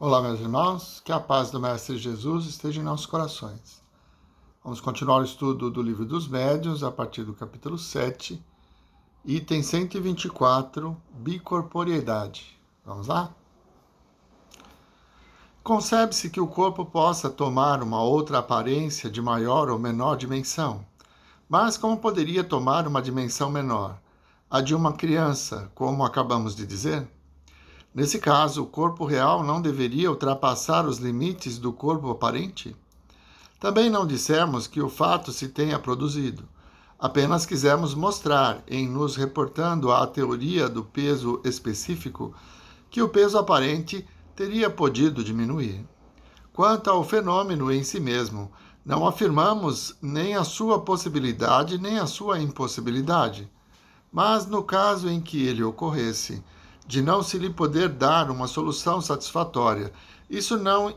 Olá, meus irmãos, que a paz do Mestre Jesus esteja em nossos corações. Vamos continuar o estudo do Livro dos Médiuns, a partir do capítulo 7, item 124, bicorporeidade. Vamos lá? Concebe-se que o corpo possa tomar uma outra aparência de maior ou menor dimensão, mas como poderia tomar uma dimensão menor? A de uma criança, como acabamos de dizer? Nesse caso, o corpo real não deveria ultrapassar os limites do corpo aparente? Também não dissemos que o fato se tenha produzido. Apenas quisemos mostrar, em nos reportando à teoria do peso específico, que o peso aparente teria podido diminuir. Quanto ao fenômeno em si mesmo, não afirmamos nem a sua possibilidade nem a sua impossibilidade. Mas no caso em que ele ocorresse, de não se lhe poder dar uma solução satisfatória, isso não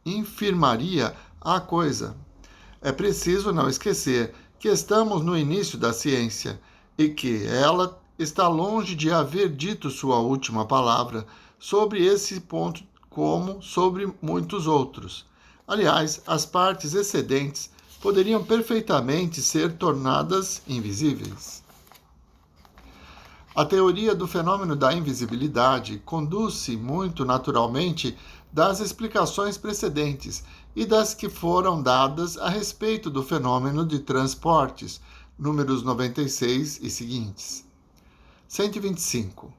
infirmaria a coisa. É preciso não esquecer que estamos no início da ciência e que ela está longe de haver dito sua última palavra sobre esse ponto, como sobre muitos outros. Aliás, as partes excedentes poderiam perfeitamente ser tornadas invisíveis. A teoria do fenômeno da invisibilidade conduz-se muito naturalmente das explicações precedentes e das que foram dadas a respeito do fenômeno de transportes, números 96 e seguintes. 125.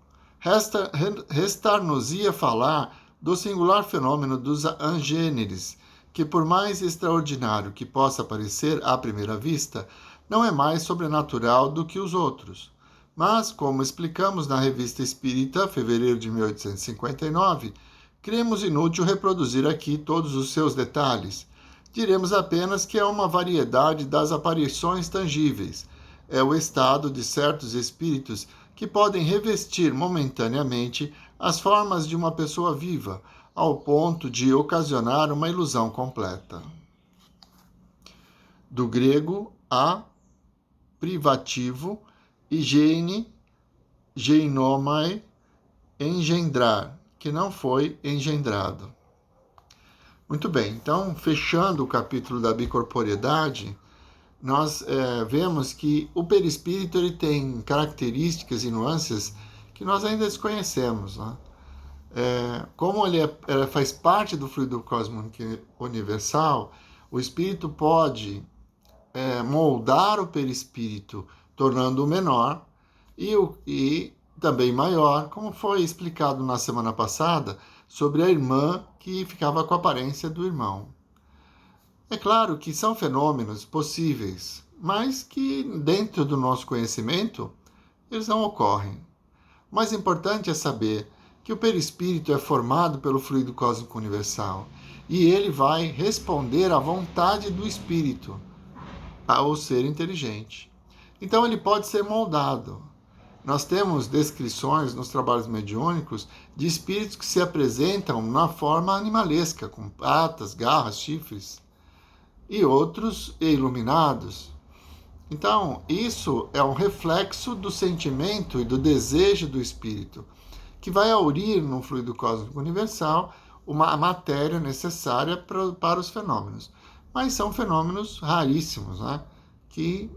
Restar-nos-ia falar do singular fenômeno dos angêneres, que por mais extraordinário que possa parecer à primeira vista, não é mais sobrenatural do que os outros. Mas, como explicamos na Revista Espírita, fevereiro de 1859, cremos inútil reproduzir aqui todos os seus detalhes. Diremos apenas que é uma variedade das aparições tangíveis. É o estado de certos espíritos que podem revestir momentaneamente as formas de uma pessoa viva, ao ponto de ocasionar uma ilusão completa. Do grego a privativo, higiene, geinomai, engendrar, que não foi engendrado. Muito bem, então, fechando o capítulo da bicorporeidade, nós vemos que o perispírito ele tem características e nuances que nós ainda desconhecemos. Né? Como ele faz parte do fluido cósmico universal, o espírito pode moldar o perispírito tornando-o menor e também maior, como foi explicado na semana passada sobre a irmã que ficava com a aparência do irmão. É claro que são fenômenos possíveis, mas que dentro do nosso conhecimento eles não ocorrem. O mais importante é saber que o perispírito é formado pelo fluido cósmico universal e ele vai responder à vontade do espírito, ao ser inteligente. Então ele pode ser moldado. Nós temos descrições nos trabalhos mediúnicos de espíritos que se apresentam na forma animalesca, com patas, garras, chifres, e outros iluminados. Então, isso é um reflexo do sentimento e do desejo do espírito, que vai aurir no fluido cósmico universal uma matéria necessária para os fenômenos. Mas são fenômenos raríssimos, né? Que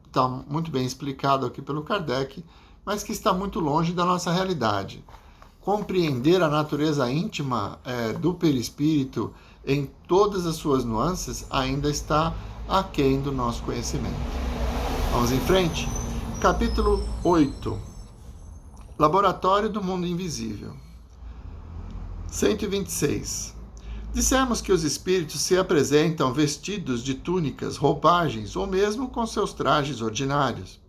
está muito bem explicado aqui pelo Kardec, mas que está muito longe da nossa realidade. Compreender a natureza íntima do perispírito em todas as suas nuances ainda está aquém do nosso conhecimento. Vamos em frente? Capítulo 8. Laboratório do Mundo Invisível. 126. Dissemos que os espíritos se apresentam vestidos de túnicas, roupagens ou mesmo com seus trajes ordinários.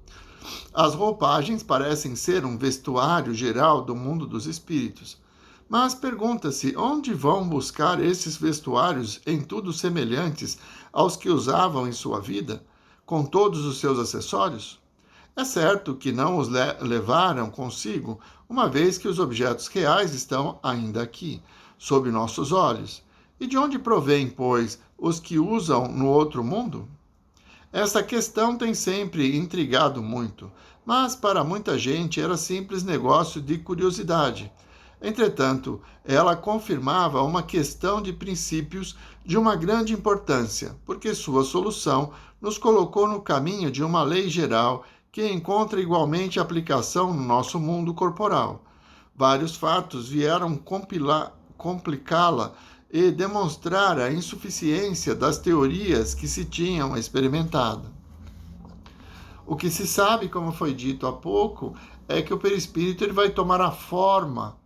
As roupagens parecem ser um vestuário geral do mundo dos espíritos. Mas pergunta-se onde vão buscar esses vestuários em tudo semelhantes aos que usavam em sua vida, com todos os seus acessórios? É certo que não os levaram consigo, uma vez que os objetos reais estão ainda aqui, sob nossos olhos. E de onde provém, pois, os que usam no outro mundo? Essa questão tem sempre intrigado muito, mas para muita gente era simples negócio de curiosidade. Entretanto, ela confirmava uma questão de princípios de uma grande importância, porque sua solução nos colocou no caminho de uma lei geral que encontra igualmente aplicação no nosso mundo corporal. Vários fatos vieram complicá-la e demonstrar a insuficiência das teorias que se tinham experimentado. O que se sabe, como foi dito há pouco, é que o perispírito ele vai tomar a forma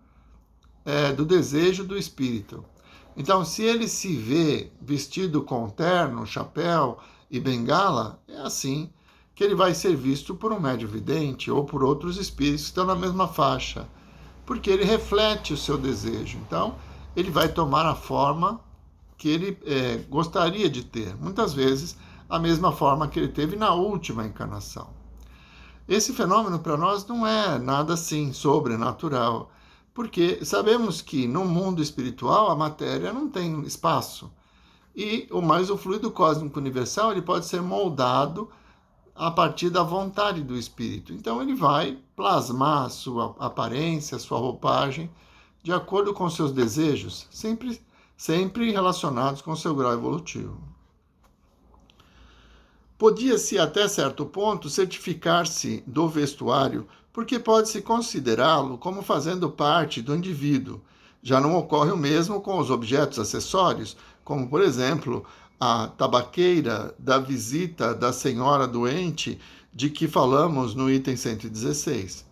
do desejo do espírito. Então, se ele se vê vestido com terno, chapéu e bengala, é assim que ele vai ser visto por um médium vidente ou por outros espíritos que estão na mesma faixa, porque ele reflete o seu desejo. Então, ele vai tomar a forma que ele gostaria de ter, muitas vezes a mesma forma que ele teve na última encarnação. Esse fenômeno para nós não é nada assim sobrenatural, porque sabemos que no mundo espiritual a matéria não tem espaço. Mas o fluido cósmico universal ele pode ser moldado a partir da vontade do espírito. Então ele vai plasmar a sua aparência, a sua roupagem, de acordo com seus desejos, sempre relacionados com seu grau evolutivo. Podia-se, até certo ponto, certificar-se do vestuário, porque pode-se considerá-lo como fazendo parte do indivíduo. Já não ocorre o mesmo com os objetos acessórios, como, por exemplo, a tabaqueira da visita da senhora doente, de que falamos no item 116.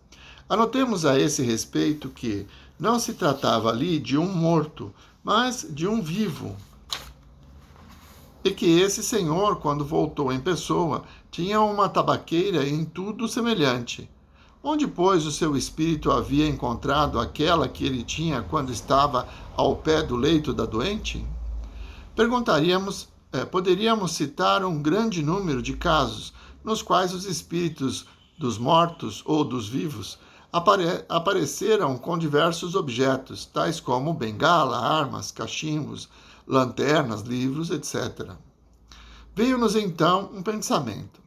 Anotemos a esse respeito que não se tratava ali de um morto, mas de um vivo, e que esse senhor, quando voltou em pessoa, tinha uma tabaqueira em tudo semelhante. Onde, pois, o seu espírito havia encontrado aquela que ele tinha quando estava ao pé do leito da doente? Poderíamos citar um grande número de casos nos quais os espíritos dos mortos ou dos vivos apareceram com diversos objetos, tais como bengala, armas, cachimbos, lanternas, livros, etc. Veio-nos então um pensamento: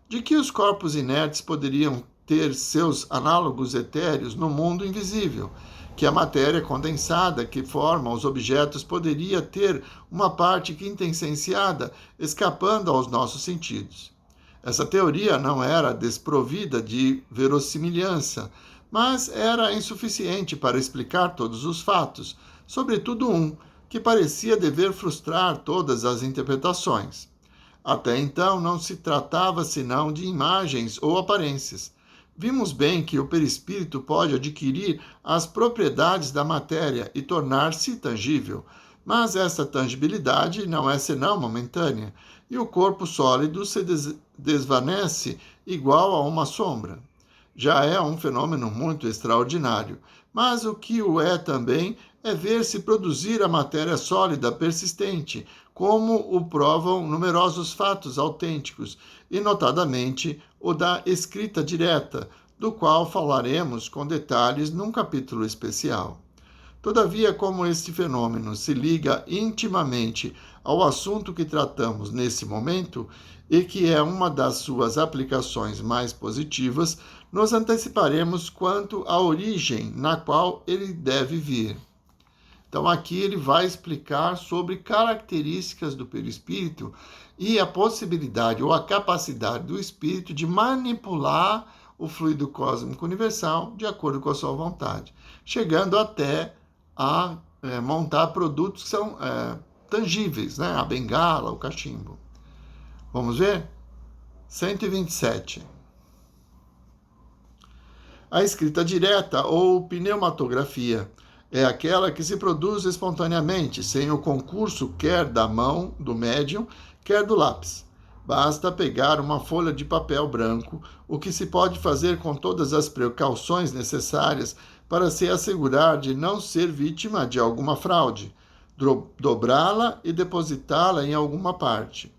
de que os corpos inertes poderiam ter seus análogos etéreos no mundo invisível, que a matéria condensada que forma os objetos poderia ter uma parte quintessenciada escapando aos nossos sentidos. Essa teoria não era desprovida de verossimilhança, mas era insuficiente para explicar todos os fatos, sobretudo um, que parecia dever frustrar todas as interpretações. Até então não se tratava senão de imagens ou aparências. Vimos bem que o perispírito pode adquirir as propriedades da matéria e tornar-se tangível, mas essa tangibilidade não é senão momentânea, e o corpo sólido se desvanece igual a uma sombra. Já é um fenômeno muito extraordinário, mas o que o é também é ver-se produzir a matéria sólida persistente, como o provam numerosos fatos autênticos, e notadamente o da escrita direta, do qual falaremos com detalhes num capítulo especial. Todavia, como este fenômeno se liga intimamente ao assunto que tratamos nesse momento, e que é uma das suas aplicações mais positivas, nos anteciparemos quanto à origem na qual ele deve vir. Então, aqui ele vai explicar sobre características do perispírito e a possibilidade ou a capacidade do espírito de manipular o fluido cósmico universal de acordo com a sua vontade, chegando até a montar produtos que são tangíveis, né? A bengala, o cachimbo. Vamos ver? 127. A escrita direta ou pneumatografia é aquela que se produz espontaneamente, sem o concurso quer da mão do médium, quer do lápis. Basta pegar uma folha de papel branco, o que se pode fazer com todas as precauções necessárias para se assegurar de não ser vítima de alguma fraude, dobrá-la e depositá-la em alguma parte,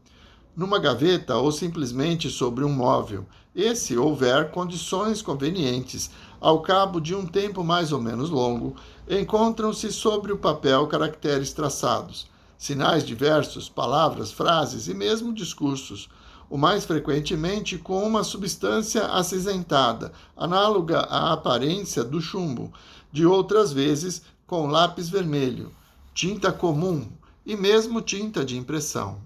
numa gaveta ou simplesmente sobre um móvel, e se houver condições convenientes, ao cabo de um tempo mais ou menos longo, encontram-se sobre o papel caracteres traçados, sinais diversos, palavras, frases e mesmo discursos, o mais frequentemente com uma substância acinzentada, análoga à aparência do chumbo, de outras vezes com lápis vermelho, tinta comum e mesmo tinta de impressão.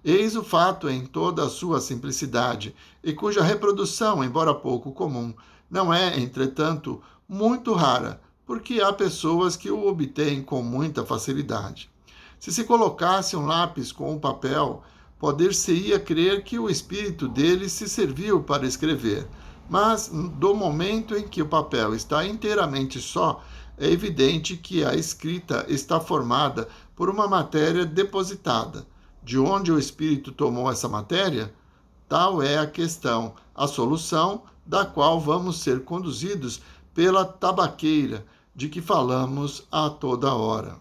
Eis o fato em toda a sua simplicidade, e cuja reprodução, embora pouco comum, não é, entretanto, muito rara, porque há pessoas que o obtêm com muita facilidade. Se se colocasse um lápis com o papel, poder-se-ia crer que o espírito dele se serviu para escrever, mas do momento em que o papel está inteiramente só, é evidente que a escrita está formada por uma matéria depositada. De onde o espírito tomou essa matéria? Tal é a questão, a solução da qual vamos ser conduzidos pela tabaqueira, de que falamos a toda hora.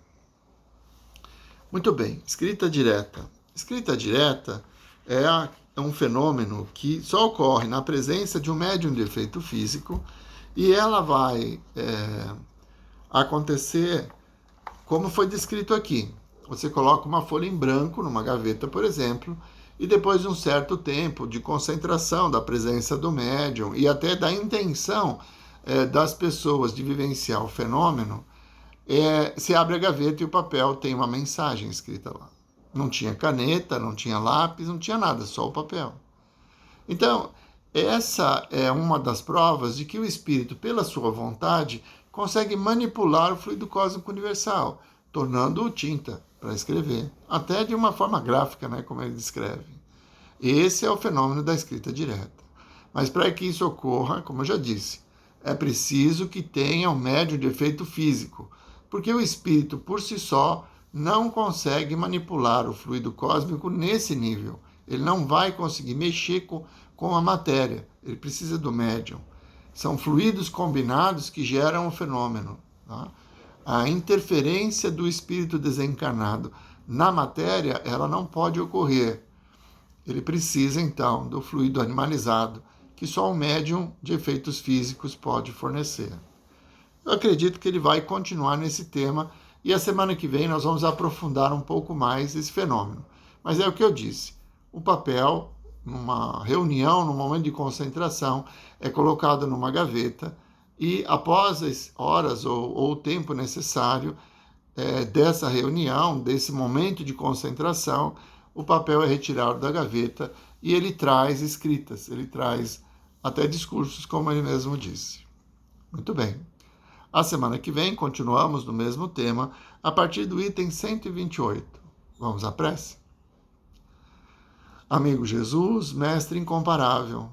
Muito bem, escrita direta. Escrita direta é um fenômeno que só ocorre na presença de um médium de efeito físico e ela vai acontecer como foi descrito aqui. Você coloca uma folha em branco numa gaveta, por exemplo, e depois de um certo tempo de concentração da presença do médium e até da intenção das pessoas de vivenciar o fenômeno, se abre a gaveta e o papel tem uma mensagem escrita lá. Não tinha caneta, não tinha lápis, não tinha nada, só o papel. Então, essa é uma das provas de que o espírito, pela sua vontade, consegue manipular o fluido cósmico universal, tornando-o tinta para escrever, até de uma forma gráfica, né, como ele descreve. Esse é o fenômeno da escrita direta. Mas para que isso ocorra, como eu já disse, é preciso que tenha um médium de efeito físico, porque o espírito por si só não consegue manipular o fluido cósmico nesse nível. Ele não vai conseguir mexer com a matéria, ele precisa do médium. São fluidos combinados que geram o fenômeno. Tá? A interferência do espírito desencarnado na matéria, ela não pode ocorrer. Ele precisa, então, do fluido animalizado, que só um médium de efeitos físicos pode fornecer. Eu acredito que ele vai continuar nesse tema e a semana que vem nós vamos aprofundar um pouco mais esse fenômeno. Mas é o que eu disse, o papel, numa reunião, num momento de concentração, é colocado numa gaveta e após as horas ou o tempo necessário dessa reunião, desse momento de concentração, o papel é retirado da gaveta e ele traz escritas, ele traz até discursos, como ele mesmo disse. Muito bem. A semana que vem continuamos no mesmo tema, a partir do item 128. Vamos à prece? Amigo Jesus, Mestre incomparável,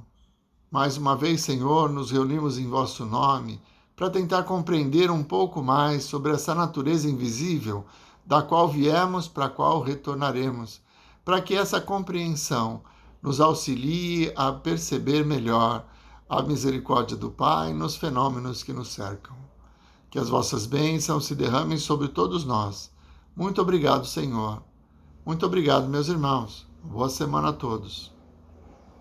mais uma vez, Senhor, nos reunimos em vosso nome para tentar compreender um pouco mais sobre essa natureza invisível da qual viemos, para a qual retornaremos, para que essa compreensão nos auxilie a perceber melhor a misericórdia do Pai nos fenômenos que nos cercam. Que as vossas bênçãos se derramem sobre todos nós. Muito obrigado, Senhor. Muito obrigado, meus irmãos. Boa semana a todos.